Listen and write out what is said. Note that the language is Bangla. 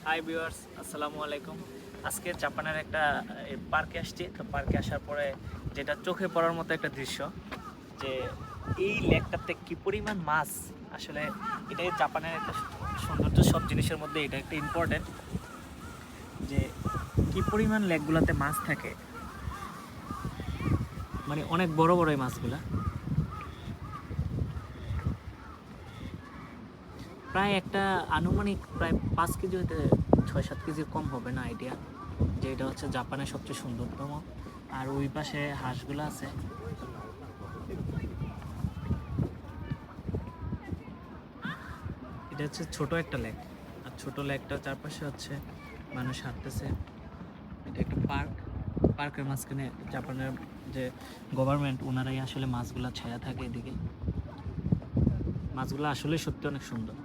হাই ভিউয়ার্স, আসসালামু আলাইকুম। আজকে জাপানের একটা পার্কে আসছি। তো পার্কে আসার পরে যেটা চোখে পড়ার মতো একটা দৃশ্য, যে এই লেকটাতে কি পরিমাণ মাছ। আসলে এটাই জাপানের একটা সৌন্দর্য, সব জিনিসের মধ্যে এটা একটা ইম্পর্টেন্ট, যে কি পরিমাণ লেকগুলোতে মাছ থাকে, মানে অনেক বড় বড় এই মাছগুলা। প্রায় একটা আনুমানিক প্রায় 5 কেজি হতে 6-7 কেজির কম হবে না আইডিয়া, যে এটা হচ্ছে জাপানের সবচেয়ে সুন্দরতম। আর ওই পাশে হাঁসগুলো আছে। এটা হচ্ছে ছোট একটা লেক, আর ছোট লেকটার চারপাশে হচ্ছে মানুষ হাঁটতেছে। এটা একটা পার্ক। পার্কের মাঝখানে জাপানের যে গভর্নমেন্ট, ওনারাই আসলে মাছগুলা ছায়া থাকে এদিকে। মাছগুলো আসলে সত্যি অনেক সুন্দর।